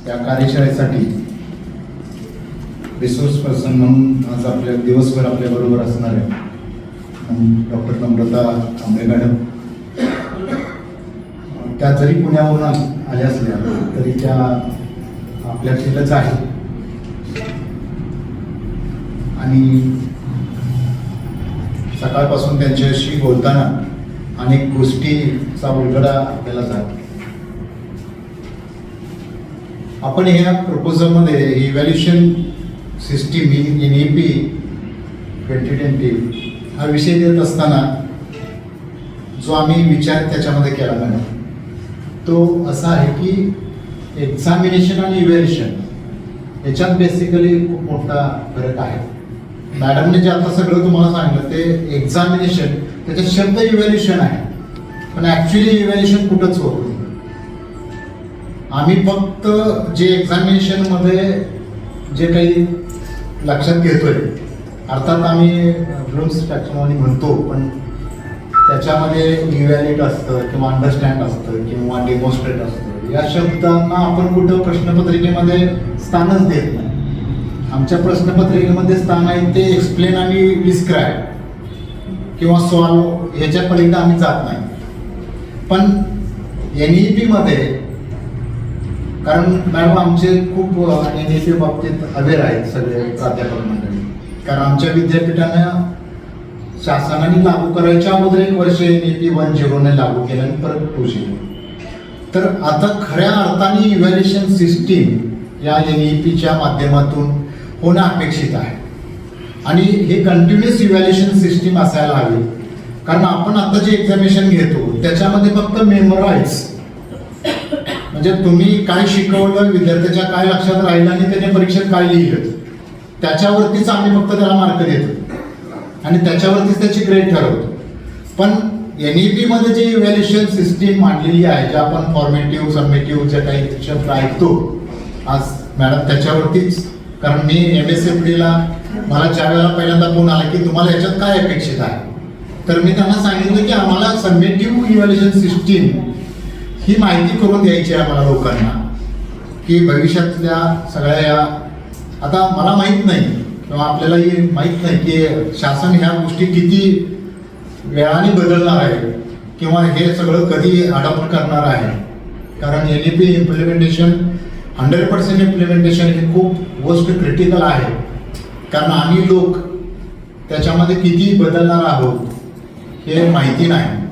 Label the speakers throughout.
Speaker 1: या कार्यशाळेसाठी resource person म्हणून आज आपल्या दिवसभर आपल्याबरोबर असणार आहे डॉक्टर नम्रता कांबळे मॅडम. त्या जरी पुण्याहून आल्या असल्या तरी त्या आपल्यातीलच आहे आणि सकाळपासून त्यांच्याशी बोलताना अनेक गोष्टीचा उलगडा आपल्याला झाला. आपण ह्या प्रपोजलमध्ये इव्हॅल्युएशन सिस्टीम NEP 2020 हा विषय देत असताना जो आम्ही विचार त्याच्यामध्ये केला मॅडम तो असा आहे की एक्झामिनेशन आणि इव्हॅल्युएशन याच्यात बेसिकली खूप मोठा फरक आहे. मॅडमने जे आता सगळं तुम्हाला सांगितलं ते एक्झामिनेशन, त्याच्यात शब्द इव्हॅल्युएशन आहे पण ॲक्च्युली इव्हॅल्युएशन कुठंच होत नाही. आम्ही फक्त जे एक्झामिनेशनमध्ये जे काही लक्षात घेतोय अर्थात आम्ही ब्लूम्स टॅक्सॉनॉमी म्हणतो पण त्याच्यामध्ये इव्हॅल्युएट असतं किंवा अंडरस्टँड असतं किंवा डेमॉन्स्ट्रेट असतं. या शब्दांना आपण कुठं प्रश्नपत्रिकेमध्ये स्थानच देत नाही. आमच्या प्रश्नपत्रिकेमध्ये स्थान आहे ते एक्सप्लेन आणि डिस्क्राईब किंवा सॉल्व ह्याच्या पलीकडे आम्ही जात नाही. पण NEP मध्ये कारण मॅडम आमचे खूप NEP बाबतीत अवेअर आहेत सगळे प्राध्यापक मंडळी, कारण आमच्या विद्यापीठानं शासनाने लागू करायच्या अगोदर 1 वर्ष NEP 10 लागू केलं आणि परत 2.0. तर आता खऱ्या अर्थाने इव्हॅल्युएशन सिस्टीम या NEPच्या माध्यमातून होणं अपेक्षित आहे आणि हे कंटिन्युअस इव्हॅल्युएशन सिस्टीम असायला हवी. कारण आपण आता जे एक्झामिनेशन घेतो त्याच्यामध्ये फक्त मेमोराईज म्हणजे तुम्ही काय शिकवलं, विद्यार्थ्याच्या काय लक्षात राहिलं आणि त्याने परीक्षेत काय लिहिलं त्याच्यावरतीच आम्ही फक्त त्याला मार्क देतो आणि त्याच्यावरतीच त्याची ग्रेड ठरवतो. पण NEP मध्ये जी इव्हॅल्युएशन सिस्टीम मांडलेली आहे, जे आपण फॉर्मेटिव्ह सबमिटिव्ह जे काही शब्द ऐकतो आज मॅडम त्याच्यावरतीच. कारण मी MSFD ला मला ज्या वेळेला पहिल्यांदा फोन आला की तुम्हाला याच्यात काय अपेक्षित आहे तर मी त्यांना सांगितलं की आम्हाला सबमिटिव्ह इव्हॅल्युएशन सिस्टीम ही माहिती करून द्यायची आहे आम्हाला लोकांना की भविष्यातल्या सगळ्या या आता मला माहीत नाही किंवा आपल्यालाही माहीत नाही की शासन ह्या गोष्टी किती वेळाने बदलणार आहे किंवा हे सगळं कधी अडॉप्ट करणार आहे. कारण NEP इम्प्लिमेंटेशन 100% इम्प्लिमेंटेशन हे खूप गोष्ट क्रिटिकल आहे. कारण आम्ही लोक त्याच्यामध्ये किती बदलणार आहोत हे माहिती नाही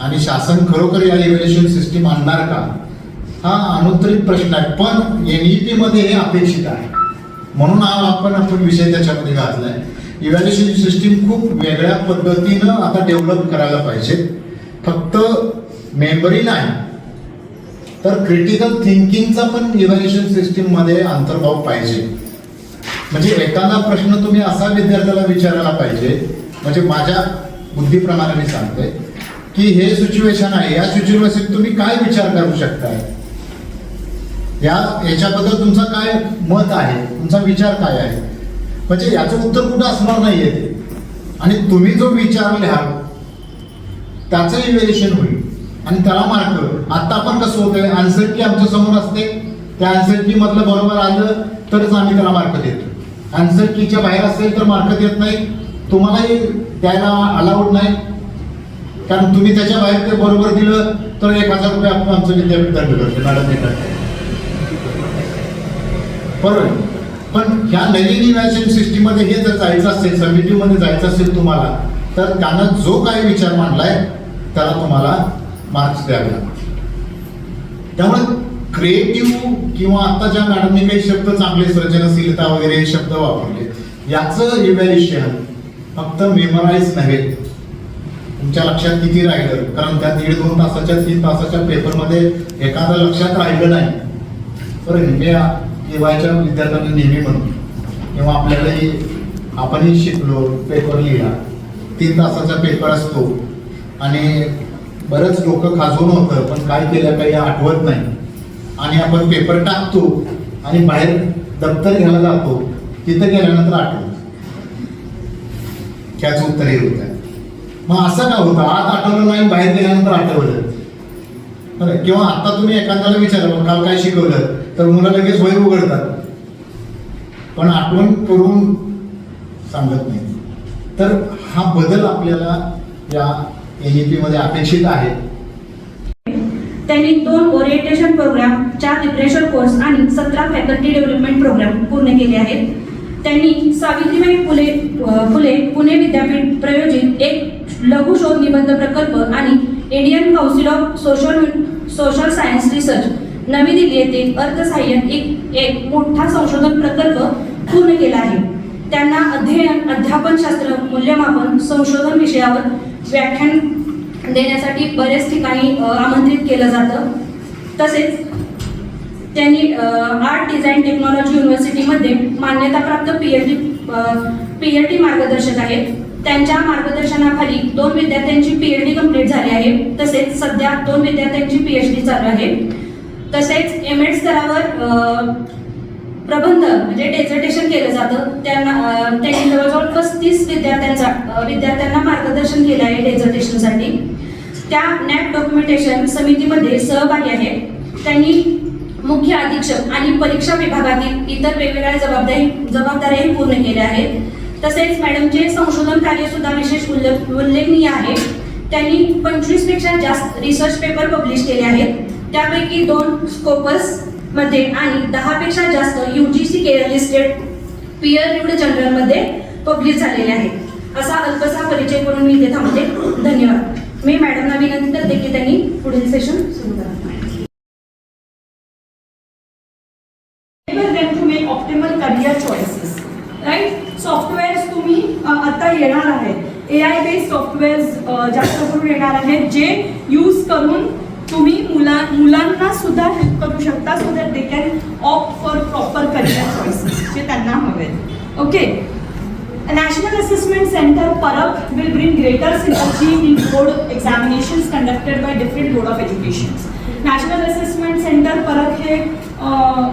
Speaker 1: आणि शासन खरोखर या इव्हॅल्युएशन सिस्टीम आणणार का हा अनुत्तरित प्रश्न आहे. पण NEP मध्ये हे अपेक्षित आहे म्हणून आपण विषय त्याच्यामध्ये घातलाय. इव्हॅल्युएशन सिस्टीम खूप वेगळ्या पद्धतीनं आता डेव्हलप करायला पाहिजे. फक्त मेमरी नाही तर क्रिटिकल थिंकिंगचा पण इव्हॅल्युएशन सिस्टीम मध्ये अंतर्भाव पाहिजे. म्हणजे एखादा प्रश्न तुम्ही असा विद्यार्थ्याला विचारायला पाहिजे, म्हणजे माझ्या बुद्धीप्रमाणे मी सांगतोय की हे सिच्युएशन आहे, या सिच्युएशन तुम्ही काय विचार करू शकताय, याच्याबद्दल तुमचं काय मत आहे, तुमचा विचार काय आहे. म्हणजे याचं उत्तर कुठं असणार नाहीये ते आणि तुम्ही जो विचार लिहाल त्याचं इव्हॅल्युएशन होईल आणि त्याला मार्क. आता आपण कसं होतंय आन्सर की आमच्या समोर असते, त्या आन्सर की मधलं बरोबर आलं तरच आम्ही त्याला मार्क देतो. आन्सर कीच्या बाहेर असेल तर मार्क देत नाही, तुम्हालाही द्यायला अलाउड नाही. कारण तुम्ही त्याच्या बाहेर ते बरोबर दिलं तर 1000 रुपये आपण आमचं विद्यापीठ दंड करतो मॅडम येतात बरोबर. पण ह्या नवीन इव्हॅल्युएशन सिस्टीम मध्ये हे जर जायचं असेल, सबमिटिव्ह मध्ये जायचं असेल तुम्हाला तर त्यानं जो काही विचार मांडलाय त्याला तुम्हाला मार्क्स द्यावे लागतात. त्यामुळे क्रिएटिव्ह किंवा आता ज्या मॅडमने काही शब्द चांगले सर्जनशीलता वगैरे शब्द वापरले याचं इव्हॅल्युएशन फक्त मेमोराईज नव्हे, तुमच्या लक्षात किती राहिलं. कारण त्या 1.5-2 तासाच्या 3 तासाच्या पेपरमध्ये एखादं लक्षात राहिलं नाही बरं. मी केव्हाच्या विद्यार्थ्यांना नेहमी म्हणतो किंवा आपल्यालाही आपणही शिकलो, पेपर लिहिला, 3 तासाचा पेपर असतो आणि बरंच डोकं खाजवून होतं पण काय केलं काही आठवत नाही आणि आपण पेपर टाकतो आणि बाहेर दप्तर घ्यायला जातो, तिथं गेल्यानंतर आठवतं त्याच उत्तर हे होत आहे. मग असं का होतं, आत आठवलं नाही बाहेर गेल्यानंतर आठवलं. बरं, किंवा आता तुम्ही एखाद्याला विचारा काल काय शिकवलं तर मुलं लगेच वही उघडतात, पण आठवण करून सांगत नाही. तर हा बदल आपल्याला या NEP मध्ये अपेक्षित आहे.
Speaker 2: त्यांनी 2 ओरिएंटेशन प्रोग्राम, 4 रिफ्रेशर कोर्स आणि 17 फॅकल्टी डेव्हलपमेंट प्रोग्राम पूर्ण केले आहेत. त्यांनी सावित्रीबाई फुले पुणे विद्यापीठ प्रायोजित एक लघु शोध निबंध प्रकल्प आणि Indian council of social science research नवी दिल्ली येथे अर्थसहाय्यक एक मोठा संशोधन प्रकल्प पूर्ण केला आहे. त्यांना अध्ययन, अध्यापनशास्त्र, मूल्यमापन, संशोधन विषयावर व्याख्यान देण्यासाठी बरेच ठिकाणी आमंत्रित केलं जातं. तसेच त्यांनी आर्ट डिझाईन टेक्नॉलॉजी युनिव्हर्सिटीमध्ये मान्यताप्राप्त PhD मार्गदर्शक आहेत. त्यांच्या मार्गदर्शनाखाली 2 विद्यार्थ्यांची PhD कंप्लीट झाली आहे. तसेच सध्या 2 विद्यार्थ्यांची PhD चालू आहे. तसेच M.Ed स्तरावर प्रबंध म्हणजे डेझर्टेशन केलं जातं. त्यांनी जवळजवळ 35 विद्यार्थ्यांना मार्गदर्शन केलं आहे डेझर्टेशनसाठी. त्या NAAC डॉक्युमेंटेशन समितीमध्ये सहभागी आहेत. त्यांनी मुख्य अधीक्षक आणि परीक्षा विभागातील इतर वेगवेगळ्या जबाबदाऱ्याही पूर्ण केल्या आहेत. तसेच मॅडमचे संशोधन कार्य सुद्धा विशेष उल्लेखनीय आहे. त्यांनी 25 पेक्षा जास्त रिसर्च पेपर पब्लिश केले आहेत. त्यापैकी 2 स्कोपस मध्ये आणि 10 पेक्षा जास्त UGC Kerala listed peer reviewed journal मध्ये पब्लिश झालेले आहेत. असा अल्पसा परिचय करून मी इथे थांबते. धन्यवाद. मी मॅडमना विनंती करते की त्यांनी पुढील सेशन सुरू करा.
Speaker 3: them to make optimal career choices, right? Softwares तुम्ही आता येणार आहेत, AI बेस्ड सॉफ्टवेअर्स जास्त करून येणार आहेत, जे यूज करून तुम्ही मुलांना सुद्धा हेल्प करू शकता, so that they can opt for proper career choices जे त्यांना हवेत. ओके, नॅशनल असेसमेंट सेंटर परख will bring greater synergy in board examinations conducted by different board of education. National assessment centre परख हे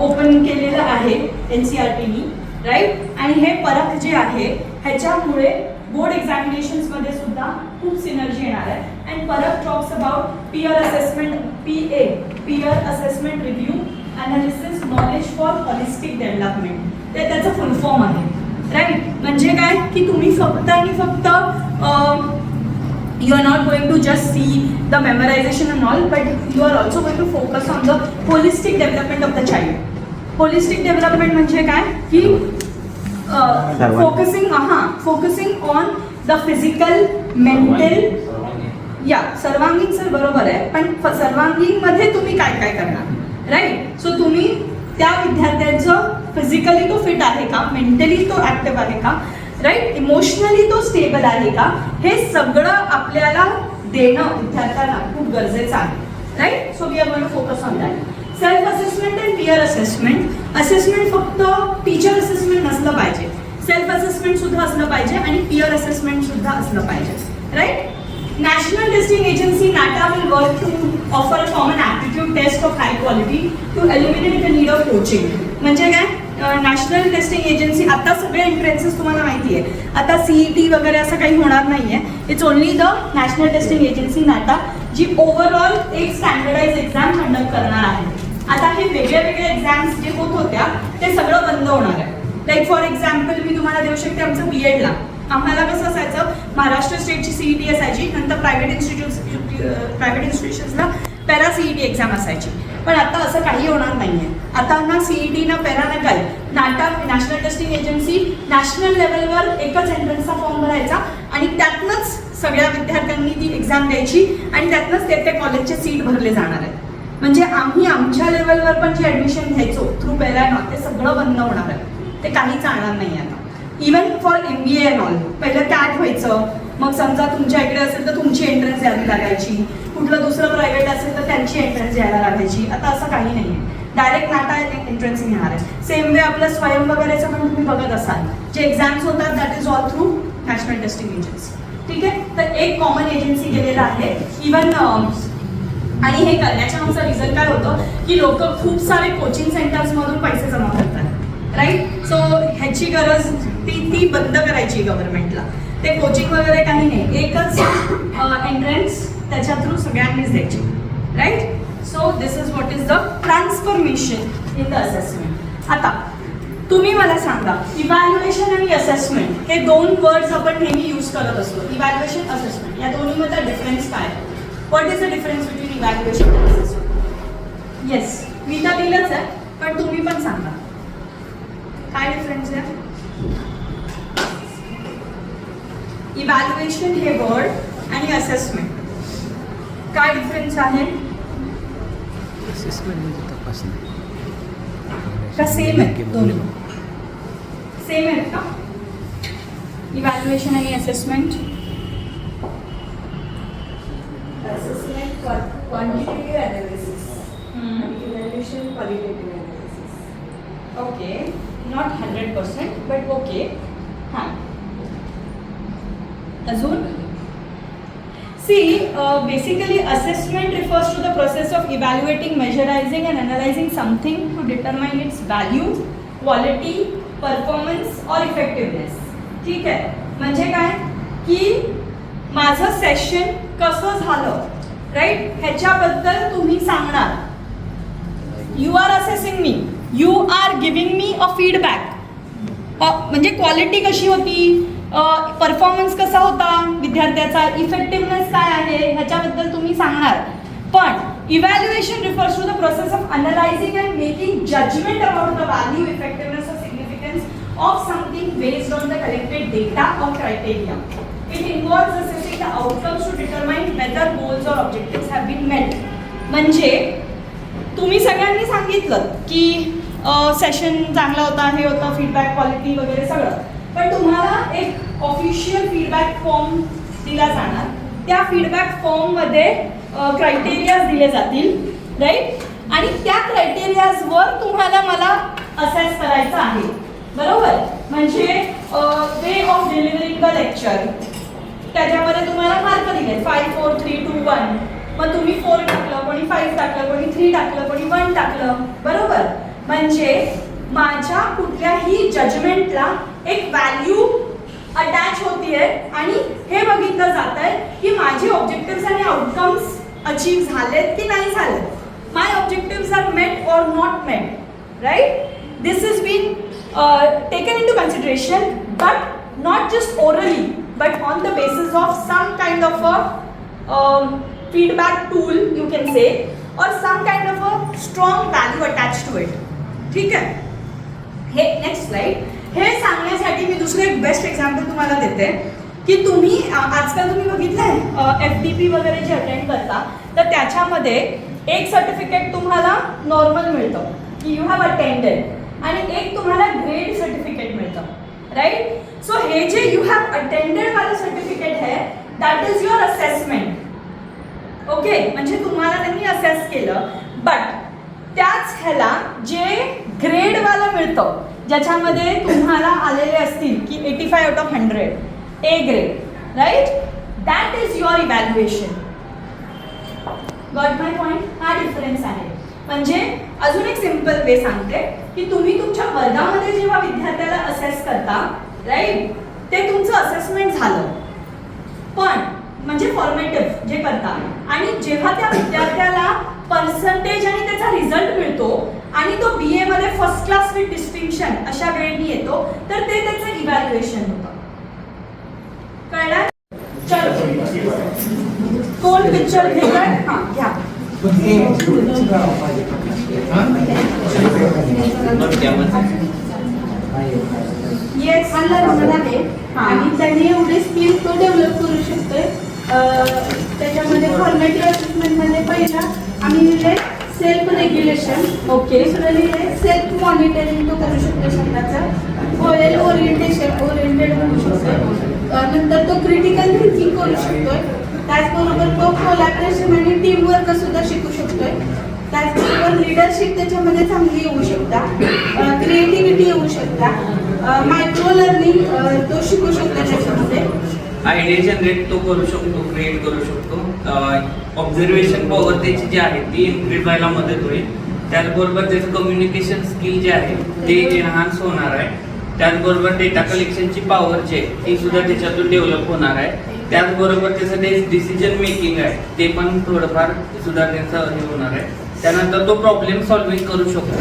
Speaker 3: ओपन केलेलं आहे NCERTनी, राईट. आणि हे परख जे आहे ह्याच्यामुळे बोर्ड एक्झामिनेशन्स मध्ये सुद्धा खूप सिनर्जी येणार आहे. And PARAKH talks about peer assessment, PA peer assessment review analysis knowledge for holistic development, ते त्याचं फुल फॉर्म आहे, राईट. म्हणजे काय की तुम्ही फक्त आणि फक्त you are not going to just see the memorization and all, but you are also going to focus on the holistic development of the child. Holistic development म्हणजे काय की focusing on the physical, mental, सर्वांगीण sir बरोबर आहे, पण सर्वांगीण मध्ये तुम्ही काय काय करणार, राईट. सो तुम्ही त्या विद्यार्थ्यांचं फिजिकली तो फिट आहे का, मेंटली तो ऍक्टिव्ह आहे का, राईट, इमोशनली तो स्टेबल आहे का, हे सगळं आपल्याला देणं विद्यार्थ्यांना खूप गरजेचं आहे, right. So we are going to focus on that. Self assessment and peer assessment. Assessment फक्त टीचर असेसमेंट नसलं पाहिजे, सेल्फ असेसमेंट सुद्धा असलं पाहिजे आणि पियर असेसमेंट सुद्धा असलं पाहिजे, right. National Testing Agency NATA will work to offer a common aptitude test of high quality to eliminate the need of coaching. म्हणजे काय, नॅशनल टेस्टिंग एजन्सी आता सगळे एंट्रन्सेस तुम्हाला माहिती आहे, आता CET वगैरे असं काही होणार नाहीये. It's only the National Testing Agency NATA जी ओव्हरऑल एक स्टँडर्डाइज एक्झाम कंडक्ट करणार आहे. आता हे वेगळे वेगळे एक्झाम्स जे होत होत्या ते सगळं बंद होणार आहे. लाईक फॉर एक्झाम्पल मी तुम्हाला देऊ शकते, आमचं B.Edला आम्हाला कसं असायचं, महाराष्ट्र स्टेटची CET असायची, नंतर प्रायव्हेट इन्स्टिट्यूशन्सला पॅरा CET एक्झाम असायची. पण आता असं काही होणार नाहीये. आता ना CET ना पॅरा ना काय, NATA national Testing agency national लेवलवर एकच एंट्रन्सचा फॉर्म भरायचा आणि त्यातनंच सगळ्या विद्यार्थ्यांनी ती एक्झाम द्यायची आणि त्यातनंच ते कॉलेजचे सीट भरले जाणार आहेत. म्हणजे आम्ही आमच्या लेवलवर पण जे ऍडमिशन घ्यायचो थ्रू पॅरा ना, ते सगळं बंद होणार आहे, ते काही चालणार नाही आता. Even for MBA and all, पहिलं कॅट व्हायचं, मग समजा तुमच्या इकडे असेल तर तुमची एंट्रन्स द्यावी लागायची, कुठलं दुसरं प्रायव्हेट असेल तर त्यांची एंट्रन्स द्यायला लागायची. आता असं काही नाही आहे, डायरेक्ट NATA एंट्रन्स घेणार आहे. सेम वे आपलं स्वयं वगैरेचं पण तुम्ही बघत असाल, जे एक्झाम्स होतात that is all through national Testing agency, ठीक आहे. तर एक कॉमन एजन्सी केलेलं आहे. इवन आणि हे करण्याच्या आमचा रिझल्ट काय होतं की लोक खूप सारे कोचिंग सेंटर्समधून पैसे जमा करतात, राईट. सो ह्याची गरज ती बंद करायची गव्हर्नमेंटला. ते कोचिंग वगैरे काही नाही, एकच एंट्रन्स त्याच्या थ्रू सगळ्यांनीच द्यायची, right. So this is what is the transformation in the assessment. आता तुम्ही मला सांगा, इव्हॅल्युएशन आणि असेसमेंट हे दोन वर्ड्स आपण नेहमी यूज करत असतो. इव्हॅल्युएशन, असेसमेंट या दोन्हीमधला डिफरन्स काय आहे? What is the difference between evaluation आणि असेसमेंट? येस, मी तर दिलंच आहे, पण तुम्ही पण सांगा काय डिफरन्स आहे. इव्हॅल्युएशन हे वर्ड आणि असेसमेंट काय डिफरन्स आहे? का सेम आहे? दोन्ही सेम आहेत का? इव्हॅल्युएशन आणि assessment.
Speaker 4: Assessment quantitative analysis. Evaluation qualitative analysis.
Speaker 3: Okay, not 100% but okay. हां, अजून see basically assessment refers to the process of evaluating, measuring and analyzing something to determine its value, quality, performance or effectiveness. ठीक आहे, म्हणजे काय की माझं session कसं झालं, राईट, ह्याच्याबद्दल तुम्ही सांगणार. You are assessing me, you are giving me a feedback. म्हणजे क्वालिटी कशी होती, परफॉर्मन्स कसा होता विद्यार्थ्याचा, इफेक्टिव्हनेस काय आहे ह्याच्याबद्दल तुम्ही सांगणार. पण evaluation refers to the process of analysing and making judgement about the value, effectiveness और significance of something based on the collected data और criteria. It involves assessing the outcomes to determine whether goals or objectives have been met. म्हणजे तुम्ही सगळ्यांनी सांगितलं की session चांगला होता, हे होता, फीडबॅक, क्वालिटी वगैरे सगळं, पण तुम्हाला एक ऑफिशियल फीडबॅक फॉर्म दिला जाणार. त्या फीडबॅक फॉर्ममध्ये क्रायटेरियाज दिले जातील, राईट, आणि त्या क्रायटेरियाजवर तुम्हाला मला असेस करायचं आहे, बरोबर. म्हणजे way of delivering the lecture, त्याच्यामध्ये तुम्हाला मार्क दिले 5 4 3 2 1. मग तुम्ही 4 टाकलं, कोणी 5 टाकलं, कोणी 3 टाकलं, कोणी 1 टाकलं, बरोबर. म्हणजे माझ्या कुठल्याही जजमेंटला एक व्हॅल्यू अटॅच होतीये आणि हे बघितलं जात आहे की माझे ऑब्जेक्टिव्स आणि आउटकम्स अचीव झालेत की नाही झालेत. माय objectives are met or not met, right. This is been taken into consideration, but not just orally, but on the basis of some kind of a feedback tool, you can say, or some kind of a strong value attached to it. ठीक आहे. हे next slide. हे सांगण्यासाठी मी दुसरं एक best example तुम्हाला देते की तुम्ही आजकाल तुम्ही बघितलंय FDP वगैरे जे अटेंड करता, तर त्याच्यामध्ये एक सर्टिफिकेट तुम्हाला नॉर्मल मिळतं की यू हॅव अटेंडेड, आणि एक तुम्हाला ग्रेड सर्टिफिकेट मिळतं, राईट. सो हे जे यू हॅव अटेंडेड वाला सर्टिफिकेट आहे, that is your assessment. Okay, म्हणजे तुम्हाला त्यांनी असेस केलं. बट त्याच ह्याला जे ग्रेडवाला मिळतं, ज्याच्यामध्ये तुम्हाला आलेले असतील की 85 out of 100 A grade, right, that is your evaluation. Got my point? हा डिफरन्स आहे. म्हणजे अजून एक सिम्पल वे सांगते की तुम्ही तुमच्या वर्गामध्ये जेव्हा विद्यार्थ्याला असेस करता, राईट, ते तुमचं असेसमेंट झालं, पण म्हणजे फॉर्मेटिव्ह जे करता, आणि जेव्हा त्या विद्यार्थ्याला पर्सेंटेज आणि त्याचा रिझल्ट मिळतो आणि तो BA मध्ये फर्स्ट क्लास विथ डिस्टिंक्शन अशा ग्रेडनी येतो, तर ते त्याचं इव्हॅल्युएशन होतं. कळलं? चलो, कोण पिक्चर घेतोय? हां, घ्या.
Speaker 4: येस, आणि त्याने एवढे स्किल तो डेव्हलप करू शकतोय. त्याच्यामध्ये फॉर्मेटिव्ह असेसमेंटमध्ये पहिला आम्ही लिहिले सेल्फ रेग्युलेशन.
Speaker 3: ओके,
Speaker 4: दुसरं लिहिले सेल्फ मॉनिटरिंग तो करू शकतो स्वतःचं. गोल ओरिएंटेड करू शकतोय. नंतर तो क्रिटिकल थिंकिंग करू शकतोय. त्याचबरोबर तो कोलॅबरेशन आणि टीमवर्क सुद्धा शिकू शकतोय. त्याचबरोबर लिडरशिप त्याच्यामध्ये चांगली येऊ शकता, क्रिएटिव्हिटी येऊ शकता, मायक्रो लर्निंग तो शिकू शकतो. त्याच्यामध्ये
Speaker 5: आयडिया जनरेट तो करू शकतो, क्रिएट करू शकतो. ऑब्झर्वेशन पॉवर त्याची जी आहे ती इन्क्रीज व्हायला मदत होईल. त्याचबरोबर त्याचं कम्युनिकेशन स्किल जे आहे ते एनहान्स होणार आहे. त्याचबरोबर डेटा कलेक्शनची पॉवर जी आहे ती सुद्धा त्याच्यातून डेव्हलप होणार आहे. त्याचबरोबर त्याचं जे डिसिजन मेकिंग आहे ते पण थोडंफार सुधारण्याचं हे होणार आहे. त्यानंतर तो प्रॉब्लेम सॉल्व्हिंग करू शकतो.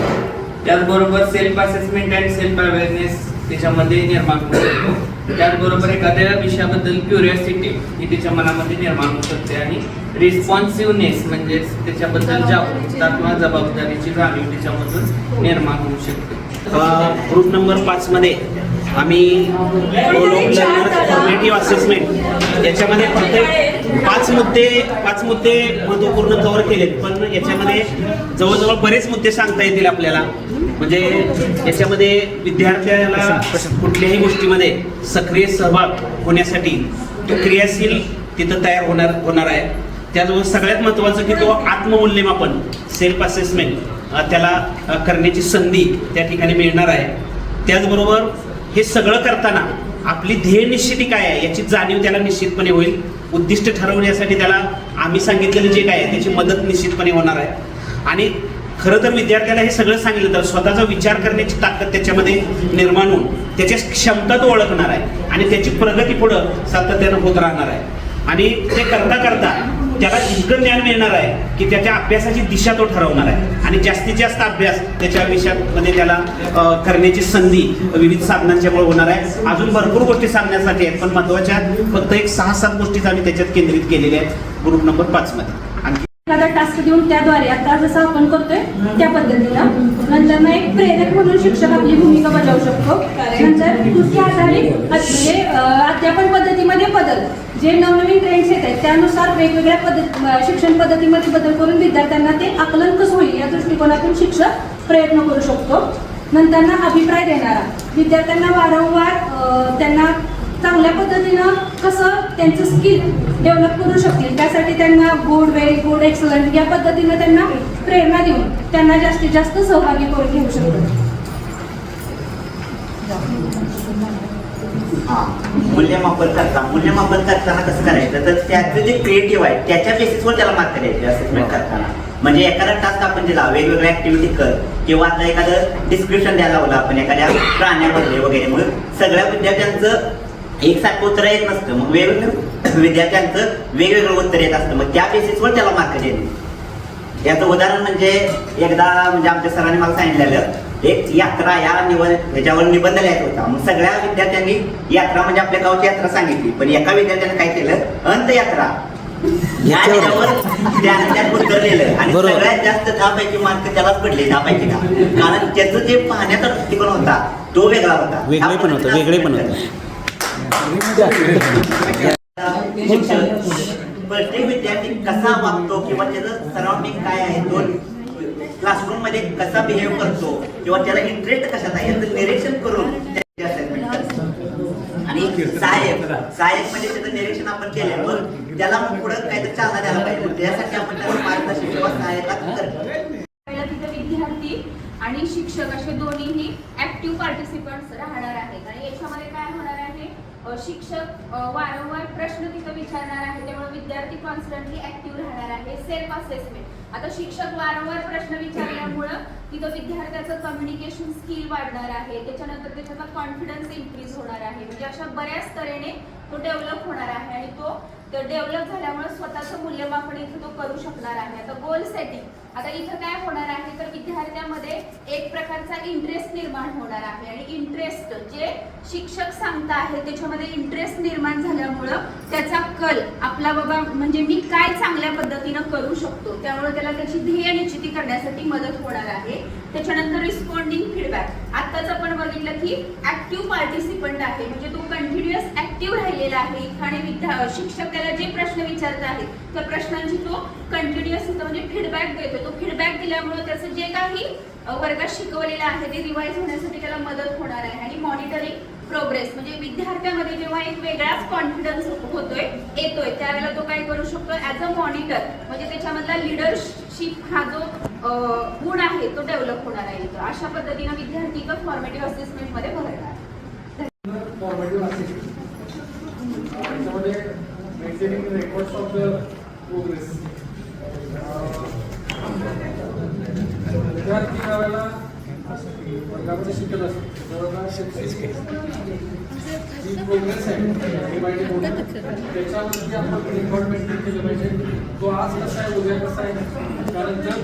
Speaker 5: त्याचबरोबर self assessment and self awareness त्याच्यामध्ये निर्माण होऊ शकतो. त्याचबरोबर एखाद्या विषयाबद्दल क्युरिओसिटी ही त्याच्या मनामध्ये निर्माण होऊ शकते आणि रिस्पॉन्सिव्हनेस म्हणजे त्याच्याबद्दल जागरूकता किंवा जबाबदारीची जाणीव त्याच्यामधून निर्माण होऊ शकते.
Speaker 6: ग्रुप नंबर 5 मध्ये आम्ही फॉर्मेटिव्ह असेसमेंट याच्यामध्ये फक्त पाच मुद्दे महत्वपूर्ण कव्हर केलेत, पण याच्यामध्ये जवळजवळ बरेच मुद्दे सांगता येतील आपल्याला. म्हणजे याच्यामध्ये विद्यार्थ्याला कुठल्याही गोष्टीमध्ये सक्रिय सहभाग होण्यासाठी तो क्रियाशील तिथं तयार होणार आहे. त्याचबरोबर सगळ्यात महत्त्वाचं की तो आत्ममूल्यमापन सेल्फ असेसमेंट त्याला करण्याची संधी त्या ठिकाणी मिळणार आहे. त्याचबरोबर हे सगळं करताना आपली ध्येय निश्चिती काय आहे याची जाणीव त्याला निश्चितपणे होईल. उद्दिष्ट ठरवण्यासाठी त्याला आम्ही सांगितलेलं जे काय आहे त्याची मदत निश्चितपणे होणार आहे. आणि खरं तर विद्यार्थ्याला हे सगळं सांगितलं तर स्वतःचा विचार करण्याची ताकद त्याच्यामध्ये निर्माण होऊन त्याच्या क्षमता तो ओळखणार आहे आणि त्याची प्रगती पुढं सातत्यानं होत राहणार आहे. आणि ते करता करता त्याला इतकं ज्ञान मिळणार आहे की त्याच्या अभ्यासाची दिशा तो ठरवणार आहे आणि जास्तीत जास्त अभ्यास त्याच्या विषयामध्ये त्याला करण्याची संधी विविध साधनांच्यामुळे होणार आहे. अजून भरपूर गोष्टी सांगण्यासाठी आहेत, पण महत्त्वाच्या फक्त एक 6-7 गोष्टीच आम्ही त्याच्यात केंद्रित केलेल्या आहेत ग्रुप नंबर 5 मध्ये. आणखी
Speaker 2: एखादा टास्क देऊन त्याद्वारे आता जसं आपण करतोय त्या पद्धतीनं नंतर मग एक प्रेरक म्हणून शिक्षक आपली भूमिका बजावू शकतो. नंतर कृती आधारित म्हणजे अध्यापन पद्धतीमध्ये बदल जे नवनवीन ट्रेंड्स येत आहेत त्यानुसार वेगवेगळ्या शिक्षण पद्धतीमध्ये बदल करून विद्यार्थ्यांना ते आकलन कसं होईल या दृष्टिकोनातून शिक्षक प्रयत्न करू शकतो. नंतर अभिप्राय देणारा विद्यार्थ्यांना वारंवार त्यांना चांगल्या पद्धतीनं कसं त्यांचं स्किल डेव्हलप करू शकतील त्यासाठी त्यांना गुड, व्हेरी गुड, एक्सलंट या पद्धतीनं त्यांना प्रेरणा देऊन त्यांना जास्तीत जास्त सहभागी करून घेऊ शकतो.
Speaker 7: मूल्यमापन करताना कसं करायचं तर त्याचं जे क्रिएटिव्ह आहे त्याच्या बेसिसवर त्याला मार्क द्यायचे असेसमेंट करताना. म्हणजे एखादा टास्क आपण दिला वेगवेगळ्या ऍक्टिव्हिटी कर किंवा आता एखादं डिस्क्रिप्शन द्यायला लावलं आपण एखाद्या प्राण्याबद्दल वगैरे, म्हणून सगळ्या विद्यार्थ्यांचं एकसारखं उत्तर येत नसतं. मग वेगवेगळ्या विद्यार्थ्यांचं वेगवेगळं उत्तर येत असतं, मग त्या बेसिसवर त्याला मार्क देणे. याचं उदाहरण म्हणजे एकदा म्हणजे आमच्या सरांनी मला सांगितलेलं एक यात्रा ह्याच्यावर निबंध लिहायचा होता. मग सगळ्या विद्यार्थ्यांनी यात्रा म्हणजे आपल्या गावची यात्रा सांगितली, पण एका विद्यार्थ्याने काय केलं अंतयात्रा याच्यावर त्यात उत्तर लिहिलं आणि सगळ्यात जास्त 10 पैकी मार्क त्यालाच पडले 10 पैकी 10. कारण त्याचं जे पाहण्याचा दृष्टिकोन होता तो वेगळा होता, वेगळे पण होतं. प्रत्येक विद्यार्थी कसा वागतो किंवा त्याचं सराउंडिंग काय आहे, तो क्लासरूम मध्ये कसा बिहेव करतो किंवा त्याला इंटरेस्ट कशात आहे याचं निरीक्षण करून आणि साहेब म्हणजे त्याचं निरीक्षण आपण केल्यावर त्याला पुढे काहीतरी चालना द्यायला पाहिजे. त्यासाठी आपण त्याला मार्गदर्शन किंवा सहायता करतो.
Speaker 8: तिथे विद्यार्थी आणि शिक्षक असे दोन्हीही ऍक्टिव्ह पार्टिसिपंट्स राहणार आहेत. आणि याच्यामध्ये काय होणार आहे, शिक्षक वारंवार प्रश्न तिथं विचारणार आहे, त्यामुळे विद्यार्थी कॉन्स्टंटली ऍक्टिव्ह राहणार आहे. सेल्फ असेसमेंट, आता शिक्षक वारंवार प्रश्न विचारल्यामुळं तिथं विद्यार्थ्याचं कम्युनिकेशन स्किल वाढणार आहे, त्याच्यानंतर त्याचा कॉन्फिडन्स इन्क्रीज होणार आहे. म्हणजे अशा बऱ्याच तऱ्हेने तो डेव्हलप होणार आहे आणि तो डेव्हलप झाल्यामुळे स्वतःचं मूल्यमापन इथे तो करू शकणार आहे. आता गोल सेटिंग, आता इथं काय होणार आहे तर विद्यार्थ्यामध्ये एक प्रकारचा इंटरेस्ट निर्माण होणार आहे आणि इंटरेस्ट जे शिक्षक सांगता आहे त्याच्यामध्ये इंटरेस्ट निर्माण झाल्यामुळं त्याचा कल आपला बाबा म्हणजे मी काय चांगल्या पद्धतीनं करू शकतो, त्यामुळे त्याला त्याची ध्येय निश्चिती करण्यासाठी मदत होणार आहे. त्याच्यानंतर रिस्पॉन्डिंग फीडबॅक, आत्ताच आपण बघितलं की ऍक्टिव्ह पार्टिसिपंट आहे म्हणजे तो कंटिन्युअस ऍक्टिव्ह राहिलेला आहे आणि शिक्षक त्याला जे प्रश्न विचारत आहेत त्या प्रश्नांची तो कंटिन्युअस म्हणजे फीडबॅक देतो. तो फीडबॅक दिल्यामुळे त्याचं जे काही वर्गात शिकवलेलं आहे ते रिवाइज होण्यासाठी त्याला मदत होणार आहे. आणि मॉनिटरिंग प्रोग्रेस, म्हणजे विद्यार्थ्यामध्ये जेव्हा एक वेगळाच कॉन्फिडन्स येतोय त्यावेळेला तो काय करू शकतो ऍज अ मॉनिटर, म्हणजे त्याच्यामधला लिडरशिप हा जो गुण आहे तो डेव्हलप होणार आहे. अशा पद्धतीने विद्यार्थी फॉर्मेटिव्ह असेसमेंट मध्ये भरणार.
Speaker 9: Maintaining the records of the progress. विद्यार्थी त्यावेळेला वर्गामध्ये शिकत असतो जवळपास जी प्रोग्रेस आहे डिवायडेड होऊन त्याच्यावरती आपण रेकॉर्ड मेंटेन केलं पाहिजे. तो आज कसा आहे उद्या कसा आहे, कारण जर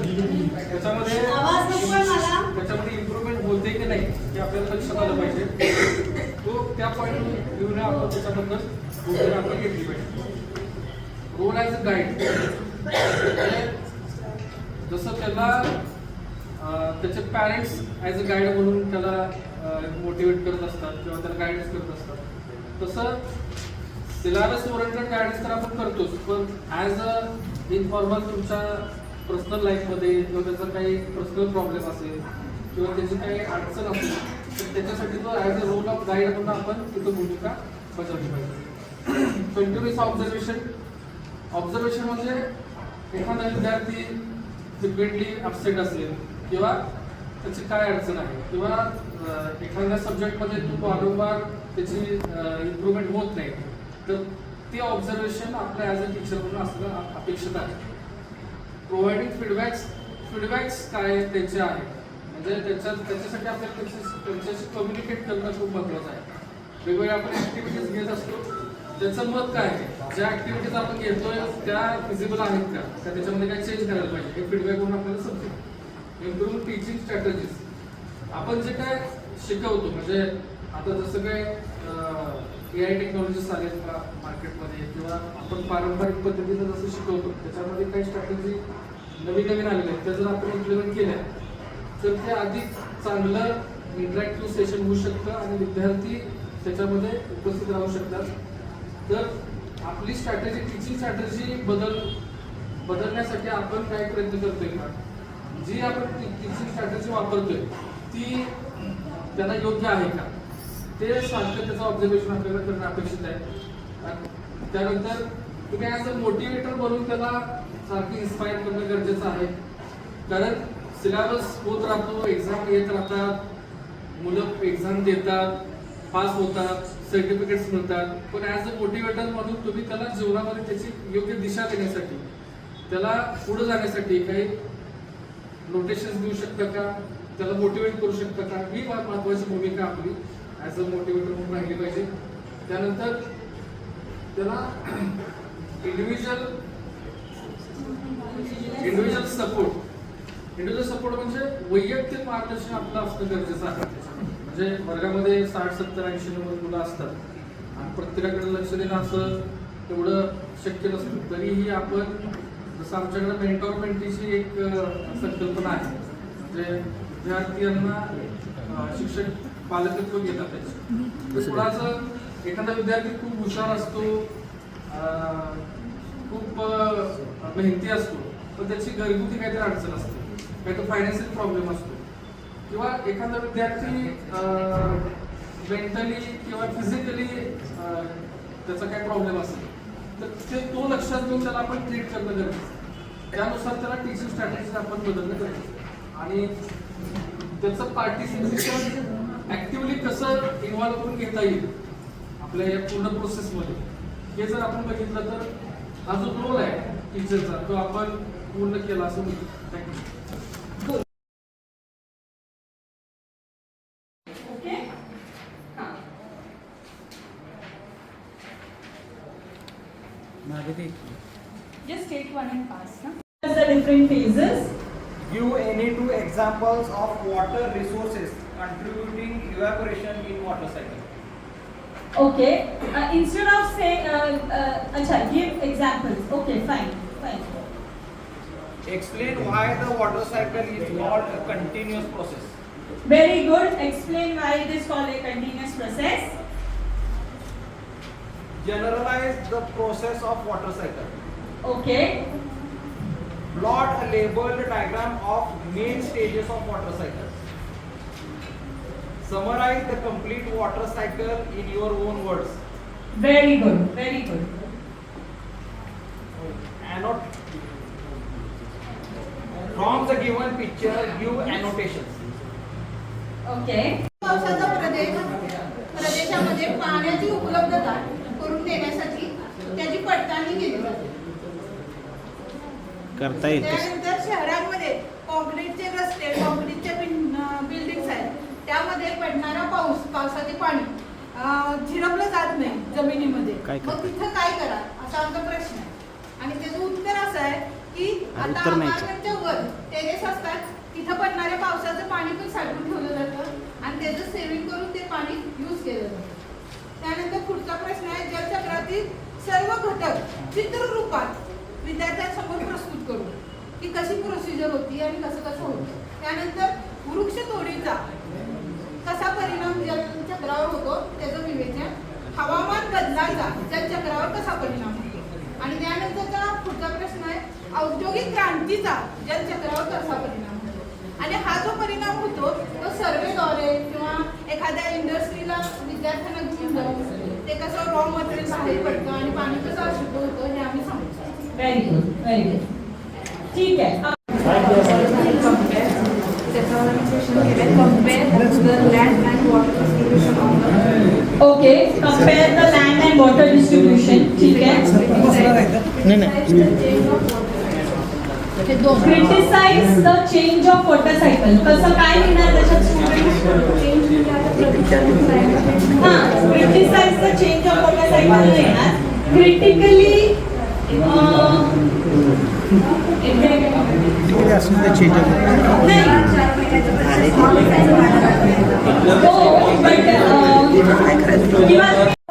Speaker 9: त्याच्यामध्ये इम्प्रूव्हमेंट होते की नाही हे आपल्याला लक्षात आलं पाहिजे. तो त्या पॉईंट घेऊन आपण त्याच्याबद्दल भूमिका आपण घेतली पाहिजे. रोल ॲज अ गाईड, जसं त्याला त्याचे पॅरेंट्स ॲज अ गाईड म्हणून त्याला मोटिवेट करत असतात किंवा त्याला गायडन्स करत असतात, तसं सिलेबस ओरिएंटेड गायडन्स तर आपण करतोच, पण ॲज अ इन्फॉर्मल तुमच्या पर्सनल लाईफमध्ये किंवा त्याचा काही पर्सनल प्रॉब्लेम असेल किंवा त्याची काही अडचण असेल तर त्याच्यासाठी तो as a role of guide म्हणून आपण तिथं भूमिका बजावली पाहिजे. कंटिन्युअस ऑब्झर्वेशन म्हणजे एखादा विद्यार्थी फ्रिक्वेंटली अपसेट असेल किंवा त्याची काय अडचण आहे किंवा एखाद्या सब्जेक्टमध्ये तू वारंवार त्याची इम्प्रूव्हमेंट होत नाही, तर ते ऑब्झर्वेशन आपल्या ॲज अ टीचर म्हणून असणं अपेक्षित आहे. प्रोव्हाइडिंग फीडबॅक्स काय त्यांचे आहे, म्हणजे त्याच्यासाठी आपल्याला त्यांच्याशी कम्युनिकेट करणं खूप महत्त्वाचं आहे. वेगवेगळ्या आपण ॲक्टिव्हिटीज घेत असतो, त्याचं मत काय आहे, ज्या ॲक्टिव्हिटीज आपण घेतोय त्या फिजिबल आहेत का, त्याच्यामध्ये काय चेंज करायला पाहिजे हे फीडबॅक म्हणून आपल्याला समजेल. इम्प्रूव्ह टीचिंग स्ट्रॅटेजीज, आपण जे काय शिकवतो म्हणजे आता जसं काय AI टेक्नॉलॉजीज आलेत मार्केटमध्ये किंवा आपण पारंपरिक पद्धतीनं जसं शिकवतो त्याच्यामध्ये काही स्ट्रॅटेजी नवीन आलेल्या आहेत, त्या जर आपण इम्प्लिमेंट केल्या तर ते अधिक चांगलं इंटरॅक्टिव्ह सेशन होऊ शकतं आणि विद्यार्थी त्याच्यामध्ये उपस्थित राहू शकतात. तर आपली स्ट्रॅटेजी, टीचिंग स्ट्रॅटेजी बदलण्यासाठी आपण काय प्रयत्न करतोय का, जी आपण टीचिंग स्ट्रॅटेजी वापरतोय ती त्यांना योग्य आहे का, ते सारखं त्याचं ऑब्झर्वेशन आपल्याला करणं अपेक्षित आहे. त्यानंतर तुम्ही ॲज अ मोटिवेटर म्हणून त्याला सारखं इन्स्पायर करणं गरजेचं आहे, कारण सिलेबस होत राहतो, एक्झाम येत राहतात, मुलं एक्झाम देतात, पास होतात, सर्टिफिकेट्स मिळतात, पण ॲज अ मोटिवेटर म्हणून तुम्ही त्याला जीवनामध्ये त्याची योग्य दिशा देण्यासाठी, त्याला पुढे जाण्यासाठी काही नोटेशन्स देऊ शकता का, त्याला मोटिवेट करू शकता का, ही महत्त्वाची भूमिका आपली ॲज अ मोटिवेटर म्हणून राहिली पाहिजे. त्यानंतर त्याला इंडिव्हिज्युअल सपोर्ट म्हणजे वैयक्तिक मार्गदर्शन आपलं असणं गरजेचं आहे. म्हणजे वर्गामध्ये 60, 70, 80 मुलं असतात आणि प्रत्येकाकडे लक्ष देणं असं तेवढं शक्य नसतं. तरीही आपण जसं आमच्याकडे मेंटॉर मेंटीची एक संकल्पना आहे, म्हणजे विद्यार्थ्यांना शिक्षक पालकत्व घेतात त्याचे. कुणाचं एखादा विद्यार्थी खूप हुशार असतो, खूप मेहनती असतो, पण त्याची घरगुती काहीतरी अडचण असते, काहीतरी फायनान्शियल प्रॉब्लेम असतो, किंवा एखादा विद्यार्थी मेंटली किंवा फिजिकली त्याचा काय प्रॉब्लेम असेल तर तो लक्षात घेऊन त्याला आपण ट्रीट करणं गरजेचं आहे. त्यानुसार त्याला टीचिंग स्ट्रॅटेजी आपण बदलणं गरजेचं आणि त्याचं पार्टिसिपेशन ऍक्टिव्हली कसं इन्व्हॉल्व्ह करून घेता येईल आपल्या या पूर्ण प्रोसेसमध्ये, हे जर आपण बघितलं तर हा जो रोल आहे टीचरचा तो आपण पूर्ण केला असं म्हणतो. थँक्यू.
Speaker 3: ओके, हां. Just take one and pass. The different phases.
Speaker 9: Give any two examples of water resources contributing evaporation in water cycle.
Speaker 3: Okay. Instead of say, give examples. Okay, fine.
Speaker 9: Explain why the water cycle is called a continuous process.
Speaker 3: Very good. Explain why it is called a continuous process.
Speaker 9: Generalize the process of water cycle.
Speaker 3: Okay.
Speaker 9: Plot a labeled diagram of main stages of water cycle. Summarize the complete water cycle in your own words.
Speaker 3: Very good.
Speaker 9: Annotate. From the given picture, give annotations.
Speaker 3: Okay.
Speaker 4: पावसाचा प्रदेशामध्ये पाण्याची उपलब्धता करून देण्यासाठी त्याची पडताळणी केली जाते.
Speaker 6: करता येते.
Speaker 4: त्यानंतर शहरांमध्ये कॉन्क्रीटचे रस्ते, कॉन्क्रीटच्या बिल्डिंग त्यामध्ये पडणारा पावसाचे पाणी झिरपलं जात नाही जमिनीमध्ये, मग तिथं काय करा असा आमचा प्रश्न आहे. आणि त्याचं उत्तर असं आहे की आता अपार्टमेंटच्या वर टेरेस असतात, तिथं पडणाऱ्या पावसाचं पाणी पण साठवून ठेवलं जातं आणि त्याचं सेव्हिंग करून ते पाणी यूज केलं जातं. त्यानंतर पुढचा प्रश्न आहे, जलचक्रातील सर्व घटक चित्ररूपात विद्यार्थ्यांसमोर प्रस्तुत करू की कशी प्रोसिजर होती आणि कसं कसं होतं. त्यानंतर वृक्षतोडीचा कसा परिणाम जलचक्रावर होतो त्याचं विवेचन, हवामान बदलाचा जलचक्रावर कसा परिणाम होतो. आणि त्यानंतरचा पुढचा प्रश्न आहे, औद्योगिक क्रांतीचा जलचक्रावर कसा परिणाम होतो. आणि हा जो परिणाम होतो तो सर्वेद्वारे किंवा एखाद्या इंडस्ट्रीला विद्यार्थ्यांना घेऊन जाऊन ते कसं रॉ मटेरियल बाहेर पडतं आणि पाणी कसं अशुद्ध होतं हे आम्ही सांगतो.
Speaker 3: Very good, very good. ठीक आहे. Okay, compare the land and water distribution. ठीक आहे. Criticise the change of water cycle. कसं काय लिहिणार त्याच्यात स्टुडंट? हां, criticise the change of water cycle लिहिणार. क्रिटिकली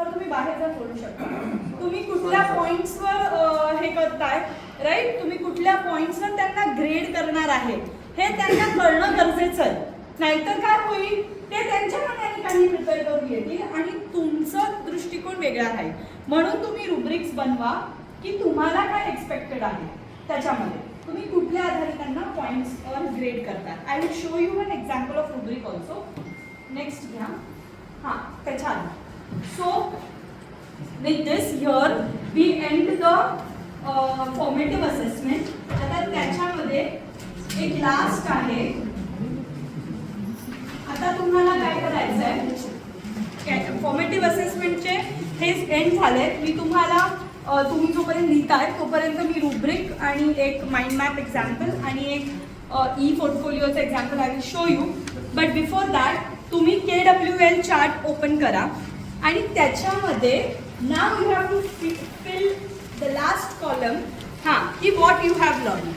Speaker 3: तुम्ही बाहेर जाऊन बोलू शकता. तुम्ही कुठल्या पॉइंट्सवर हे करताय, राईट, तुम्ही कुठल्या पॉइंट्सवर त्यांना ग्रेड करणार आहे हे त्यांना कळणं गरजेचं आहे. नाहीतर काय होईल, ते त्यांच्या मनाने काही प्रिपेअर करून येतील आणि तुमचं दृष्टिकोन वेगळा आहे. म्हणून तुम्ही रुब्रिक्स बनवा की तुम्हाला काय एक्सपेक्टेड आहे, त्याच्यामध्ये तुम्ही कुठल्या आधारे त्यांना पॉइंट्सवर ग्रेड करतात. I will show you an example of rubric also. Next घ्या. हां, त्याच्या आधी. So with this here we end the formative assessment. आता त्याच्यामध्ये एक लास्ट आहे. आता तुम्हाला काय करायचं आहे, फॉर्मेटिव्ह असेसमेंटचे हे एंड झाले. मी तुम्हाला तुम्ही जोपर्यंत लिहिताय तोपर्यंत मी रुब्रिक आणि एक माइंड मॅप एक्झाम्पल आणि एक ई पोर्टफोलिओचं example I will show you. But before that तुम्ही KWL चार्ट ओपन करा आणि त्याच्यामध्ये नाव you have to fill the last column. हां, की व्हॉट यू हॅव लर्न.